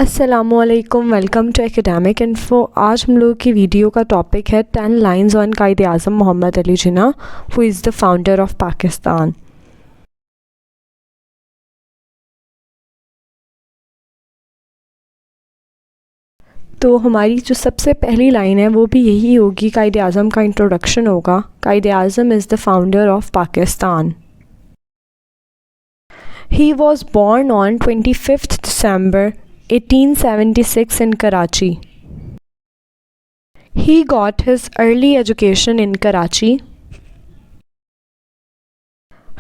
अस्सलामुअलैकुम, welcome to academic info. आज हम लोग की वीडियो का टॉपिक है 10 lines on Quaid-e-Azam Mohammad Ali Jinnah, who is the founder of Pakistan. तो हमारी जो सबसे पहली लाइन है वो भी यही होगी, कायद-ए-आज़म का इंट्रोडक्शन होगा। Quaid-e-Azam is the founder of Pakistan. He was born on 25th December 1876 in Karachi. He got his early education in Karachi.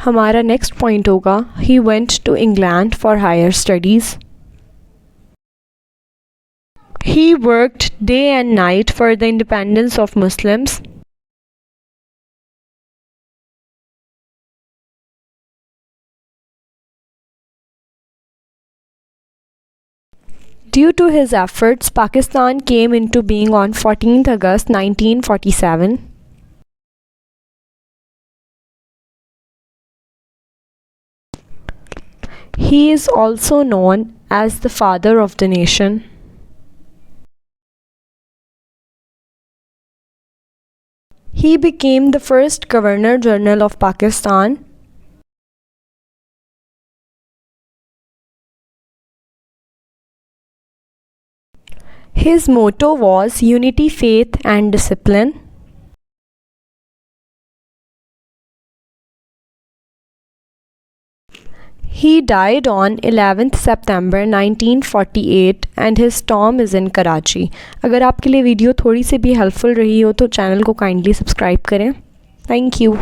हमारा next point होगा, he went to England for higher studies. He worked day and night for the independence of Muslims. Due to his efforts, Pakistan came into being on 14th August 1947. He is also known as the father of the nation. He became the first Governor General of Pakistan. His motto was unity, faith and discipline. He died on 11th September 1948 and his tomb is in Karachi. अगर आपके लिए video थोड़ी सी भी helpful रही हो तो channel को kindly subscribe करें। Thank you.